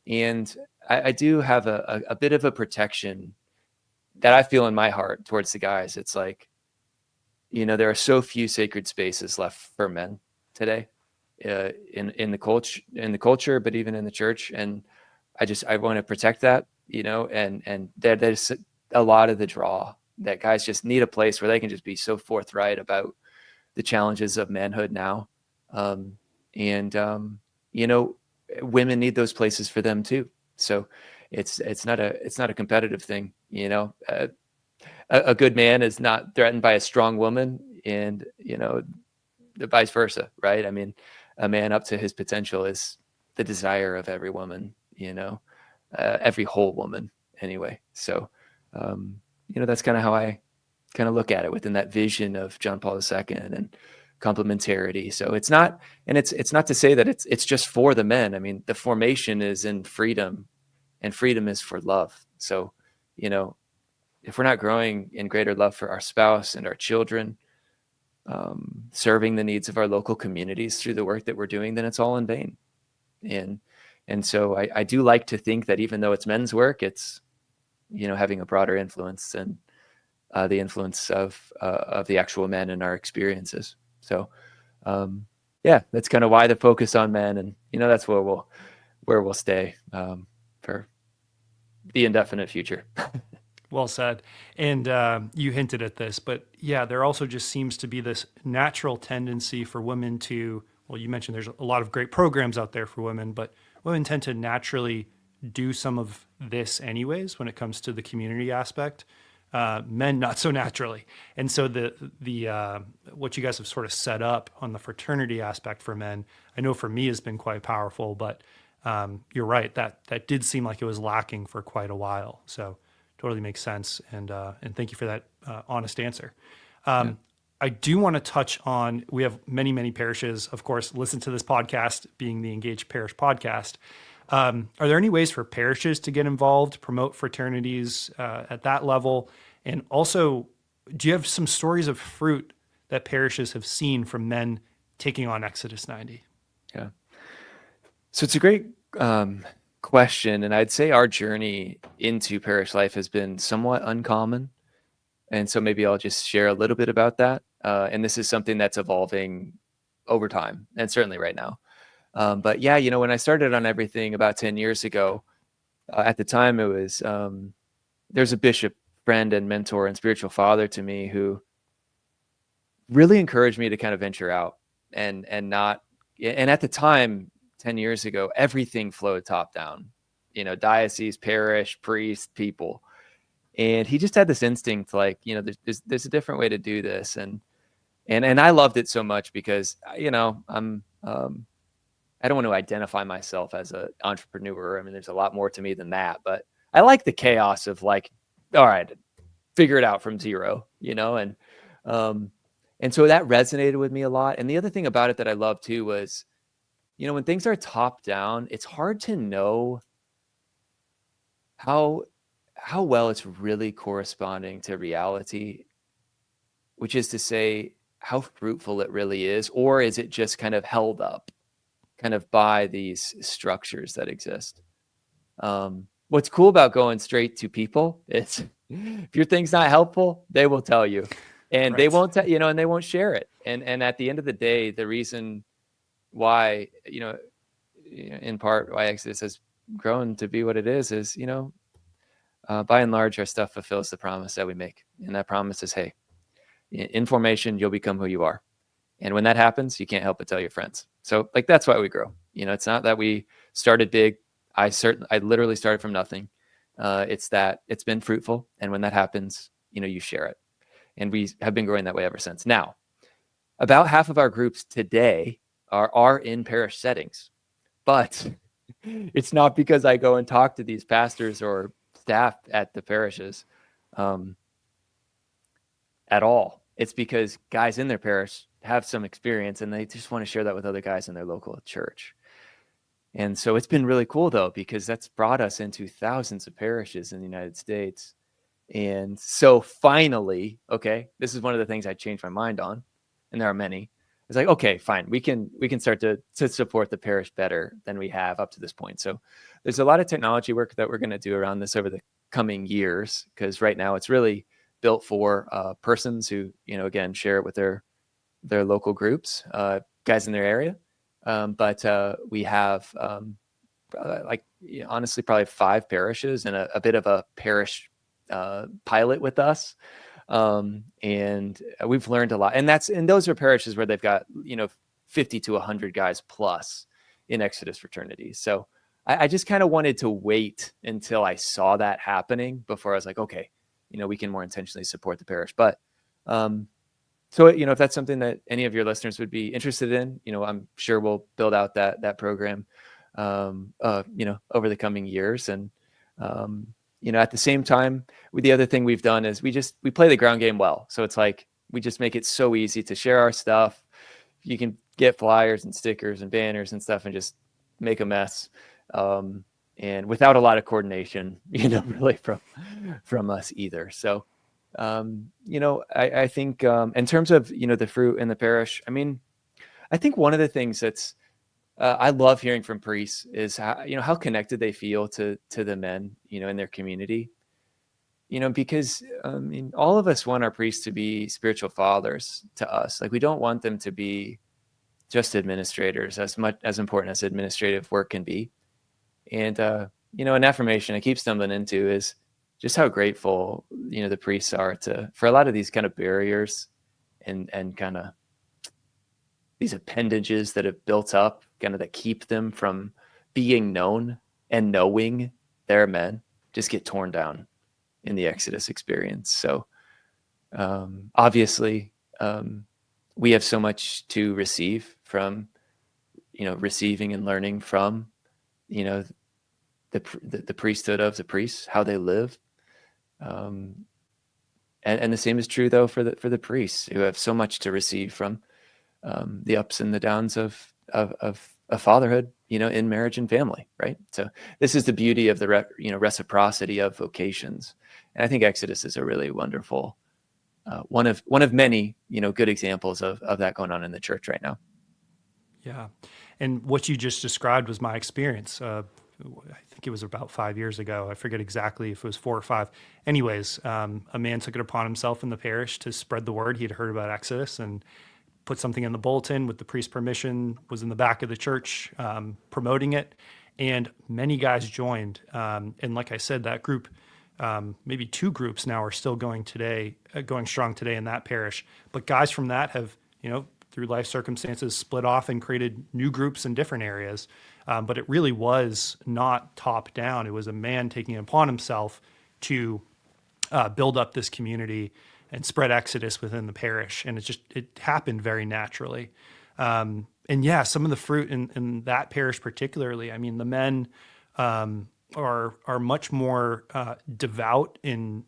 And I do have a bit of a protection that I feel in my heart towards the guys. It's like, there are so few sacred spaces left for men today in the culture, but even in the church. And I want to protect that, and there's a lot of the draw that guys just need a place where they can just be so forthright about the challenges of manhood now. You know, women need those places for them too. So it's not a competitive thing. You know, a good man is not threatened by a strong woman, and you know, the vice versa, right? I mean, a man up to his potential is the desire of every woman. You know, every whole woman anyway. So, you know, that's kind of how I kind of look at it within that vision of John Paul II and complementarity. So it's not, and it's not to say that it's just for the men. I mean, the formation is in freedom, and freedom is for love. So, you know, if we're not growing in greater love for our spouse and our children, serving the needs of our local communities through the work that we're doing, then it's all in vain. And so I do like to think that even though it's men's work, it's, you know, having a broader influence and the influence of the actual men in our experiences. So, yeah, that's kind of why the focus on men, and you know, that's where we'll stay for the indefinite future. Well said. And you hinted at this, but yeah, there also just seems to be this natural tendency for women to, well, you mentioned there's a lot of great programs out there for women, but women tend to naturally do some of this anyways when it comes to the community aspect. Men not so naturally. And so the what you guys have sort of set up on the fraternity aspect for men, I know for me has been quite powerful, but you're right, that did seem like it was lacking for quite a while. So totally makes sense. And thank you for that honest answer. I do want to touch on, we have many, many parishes, of course, listen to this podcast, being the Engaged Parish Podcast. Are there any ways for parishes to get involved, promote fraternities at that level? And also, do you have some stories of fruit that parishes have seen from men taking on Exodus 90? Yeah. So it's a great question. And I'd say our journey into parish life has been somewhat uncommon. And so maybe I'll just share a little bit about that. And this is something that's evolving over time, and certainly right now. But yeah, you know, when I started on everything about 10 years ago, at the time it was, there's a bishop friend and mentor and spiritual father to me who really encouraged me to kind of venture out and at the time, 10 years ago, everything flowed top down, you know, diocese, parish, priest, people. And he just had this instinct, like, you know, there's a different way to do this. And I loved it so much because, you know, I don't want to identify myself as an entrepreneur. I mean, there's a lot more to me than that, but I like the chaos of like, all right, figure it out from zero, you know? And so that resonated with me a lot. And the other thing about it that I love too was, you know, when things are top down, it's hard to know how well it's really corresponding to reality, which is to say how fruitful it really is, or is it just kind of held up kind of by these structures that exist. What's cool about going straight to people is if your thing's not helpful, they will tell you, and they won't you know, and they won't share it. And at the end of the day, the reason why, you know, in part why Exodus has grown to be what it is, you know, by and large, our stuff fulfills the promise that we make. And that promise is, hey, in formation, you'll become who you are. And when that happens, you can't help but tell your friends. So like, that's why we grow. You know, it's not that we started big. I literally started from nothing. It's that it's been fruitful. And when that happens, you know, you share it. And we have been growing that way ever since. Now, about half of our groups today are in parish settings, but it's not because I go and talk to these pastors or staff at the parishes at all. It's because guys in their parish have some experience and they just want to share that with other guys in their local church. And so it's been really cool though, because that's brought us into thousands of parishes in the United States. And so finally, okay, this is one of the things I changed my mind on, and there are many. It's like, okay, fine, we can start to support the parish better than we have up to this point. So there's a lot of technology work that we're going to do around this over the coming years, because right now it's really built for persons who, you know, again, share it with their local groups, guys in their area. But we have like, honestly, probably 5 parishes and a bit of a parish pilot with us. And we've learned a lot. And those are parishes where they've got, 50 to 100 guys plus in Exodus fraternities. So I just kind of wanted to wait until I saw that happening before I was like, okay, we can more intentionally support the parish. But so, if that's something that any of your listeners would be interested in, I'm sure we'll build out that program, over the coming years. And, at the same time, the other thing we've done is we play the ground game well. So it's like, we just make it so easy to share our stuff. You can get flyers and stickers and banners and stuff and just make a mess. And without a lot of coordination, really from us either. So, I think, in terms of, the fruit in the parish, I mean, I think one of the things that's, I love hearing from priests is how connected they feel to the men, in their community, because, all of us want our priests to be spiritual fathers to us. Like, we don't want them to be just administrators, as much as important as administrative work can be. And, an affirmation I keep stumbling into is just how grateful, the priests are for a lot of these kind of barriers and kind of these appendages that have built up, kind of that keep them from being known and knowing they're men, just get torn down in the Exodus experience. So obviously, we have so much to receive from, receiving and learning from, the priesthood of the priests, how they live. And the same is true though for the priests, who have so much to receive from the ups and the downs of fatherhood, in marriage and family, right? So this is the beauty of the reciprocity of vocations, and I think Exodus is a really wonderful one of many good examples of that going on in the church right now. Yeah, and what you just described was my experience. I think it was about 5 years ago. I forget exactly if it was 4 or 5. Anyways, a man took it upon himself in the parish to spread the word. He'd heard about Exodus and put something in the bulletin with the priest's permission, was in the back of the church promoting it. And many guys joined. And like I said, that group, maybe 2 groups now are still going strong today in that parish. But guys from that have, through life circumstances, split off and created new groups in different areas. But it really was not top down. It was a man taking it upon himself to build up this community and spread Exodus within the parish. And it happened very naturally. And yeah, some of the fruit in that parish particularly, I mean, the men are much more devout in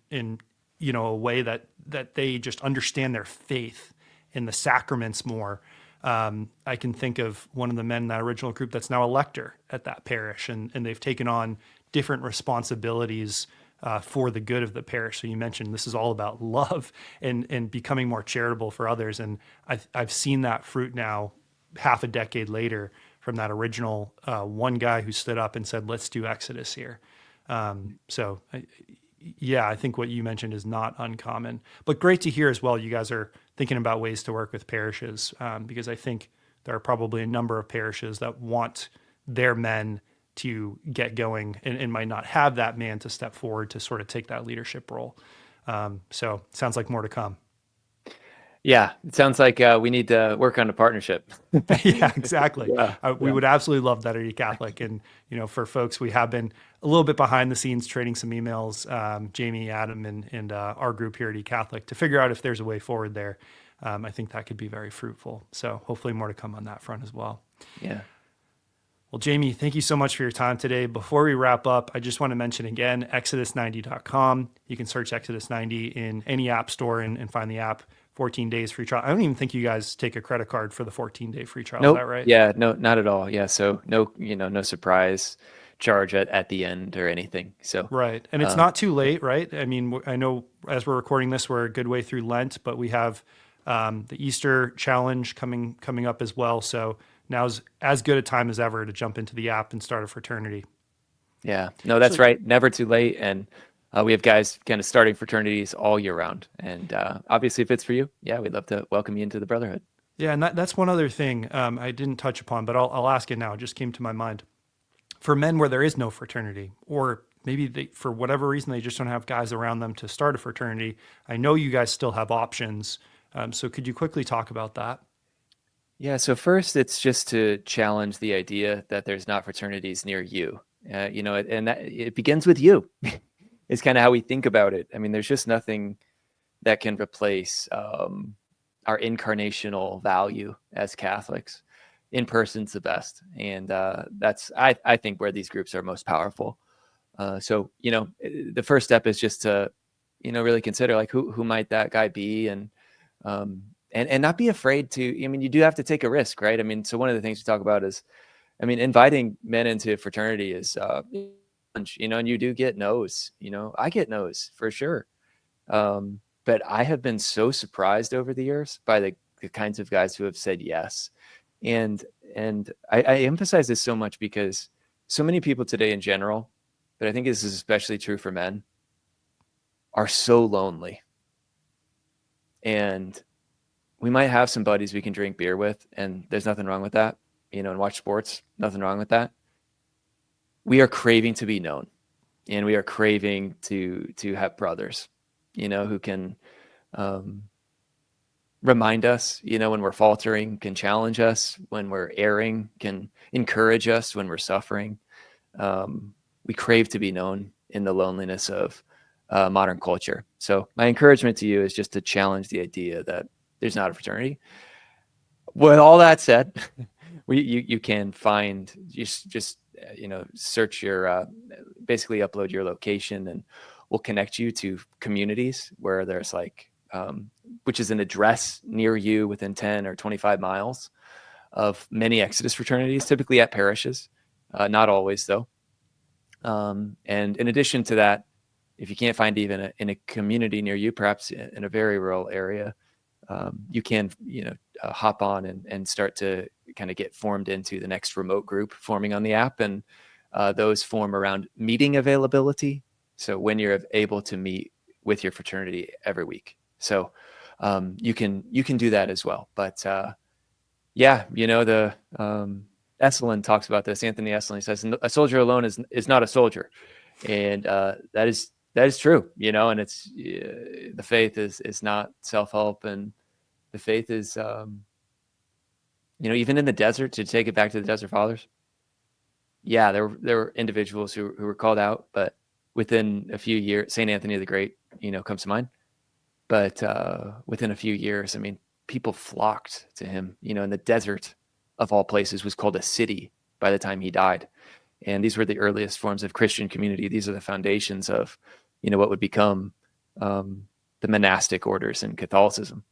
a way that they just understand their faith in the sacraments more. I can think of one of the men in that original group that's now a lector at that parish, and they've taken on different responsibilities for the good of the parish. So you mentioned this is all about love and becoming more charitable for others. And I've seen that fruit now half a decade later from that original one guy who stood up and said, let's do Exodus here. I think what you mentioned is not uncommon, but great to hear as well. You guys are thinking about ways to work with parishes, because I think there are probably a number of parishes that want their men to get going and might not have that man to step forward to sort of take that leadership role. So sounds like more to come. Yeah, it sounds like we need to work on a partnership. Yeah, exactly. We would absolutely love that at eCatholic. And, for folks, we have been a little bit behind the scenes trading some emails, Jamie, Adam, and our group here at eCatholic to figure out if there's a way forward there. I think that could be very fruitful. So hopefully more to come on that front as well. Yeah. Well, Jamie, thank you so much for your time today. Before we wrap up, I just want to mention again, exodus90.com. You can search Exodus 90 in any app store and find the app. 14 days free trial. I don't even think you guys take a credit card for the 14-day free trial. Nope. Is that right? Yeah, no, not at all. Yeah. So no surprise charge at the end or anything. So right. And it's not too late, right? I mean, I know as we're recording this, we're a good way through Lent, but we have the Easter challenge coming up as well. So now's as good a time as ever to jump into the app and start a fraternity. Yeah, no, that's right. Never too late. And we have guys kind of starting fraternities all year round. And obviously, if it's for you, yeah, we'd love to welcome you into the brotherhood. Yeah, and that's one other thing I didn't touch upon, but I'll ask it now. It just came to my mind. For men where there is no fraternity, or maybe they, for whatever reason, they just don't have guys around them to start a fraternity. I know you guys still have options. So could you quickly talk about that? Yeah, so first, it's just to challenge the idea that there's not fraternities near you. And that it begins with you. It's kind of how we think about it. I mean, there's just nothing that can replace our incarnational value as Catholics. In person's the best, and that's I think where these groups are most powerful. So the first step is just to really consider like who might that guy be, and not be afraid to. I mean, you do have to take a risk, right? I mean, so one of the things we talk about is, I mean, inviting men into fraternity is, and you do get no's. I get no's for sure. But I have been so surprised over the years by the kinds of guys who have said yes. And I emphasize this so much because so many people today in general, but I think this is especially true for men, are so lonely. And we might have some buddies we can drink beer with, and there's nothing wrong with that, and watch sports, nothing wrong with that. We are craving to be known, and we are craving to have brothers, who can remind us, when we're faltering, can challenge us when we're erring, can encourage us when we're suffering. We crave to be known in the loneliness of modern culture. So my encouragement to you is just to challenge the idea that there's not a fraternity. With all that said, you can find, just search your, basically upload your location, and we'll connect you to communities where there's like, which is an address near you within 10 or 25 miles of many Exodus fraternities, typically at parishes, not always though. And in addition to that, if you can't find even in a community near you, perhaps in a very rural area, you can, hop on and start to kind of get formed into the next remote group forming on the app. And those form around meeting availability. So when you're able to meet with your fraternity every week. So you can do that as well. But the Esalen talks about this. Anthony Esalen says, a soldier alone is not a soldier. And that is true, and it's the faith is not self-help, and the faith is, even in the desert, to take it back to the Desert Fathers. Yeah, there were individuals who were called out, but within a few years, St. Anthony the Great, comes to mind. But within a few years, I mean, people flocked to him, in the desert of all places was called a city by the time he died. And these were the earliest forms of Christian community. These are the foundations of, what would become the monastic orders in Catholicism.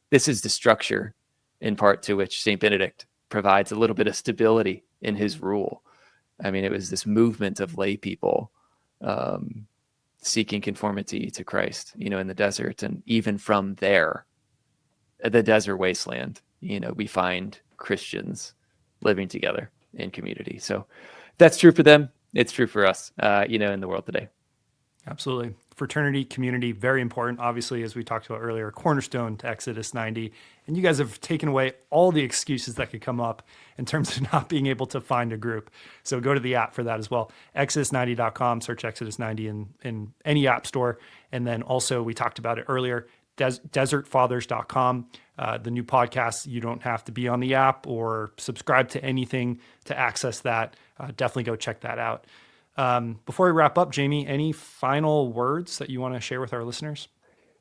This is the structure in part to which St. Benedict provides a little bit of stability in his rule. I mean, it was this movement of lay people seeking conformity to Christ, in the desert. And even from there, the desert wasteland, we find Christians living together in community. So that's true for them. It's true for us, in the world today. Absolutely. Fraternity, community, very important. Obviously, as we talked about earlier, cornerstone to Exodus 90. And you guys have taken away all the excuses that could come up in terms of not being able to find a group. So go to the app for that as well. Exodus90.com, search Exodus 90 in any app store. And then also, we talked about it earlier, desertfathers.com, the new podcast. You don't have to be on the app or subscribe to anything to access that. Definitely go check that out. Before we wrap up, Jamie, any final words that you want to share with our listeners?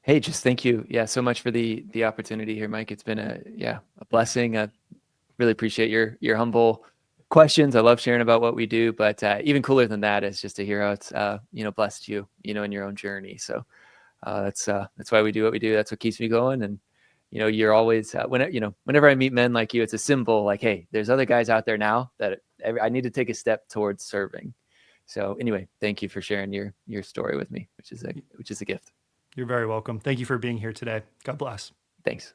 Hey, just thank you. Yeah, so much for the opportunity here, Mike. It's been a blessing. I really appreciate your humble questions. I love sharing about what we do, but even cooler than that is just to hear how it's blessed you, in your own journey. So that's why we do what we do. That's what keeps me going. And you're always whenever I meet men like you, it's a symbol like, hey, there's other guys out there now that I need to take a step towards serving. So anyway, thank you for sharing your story with me, which is a gift. You're very welcome. Thank you for being here today. God bless. Thanks.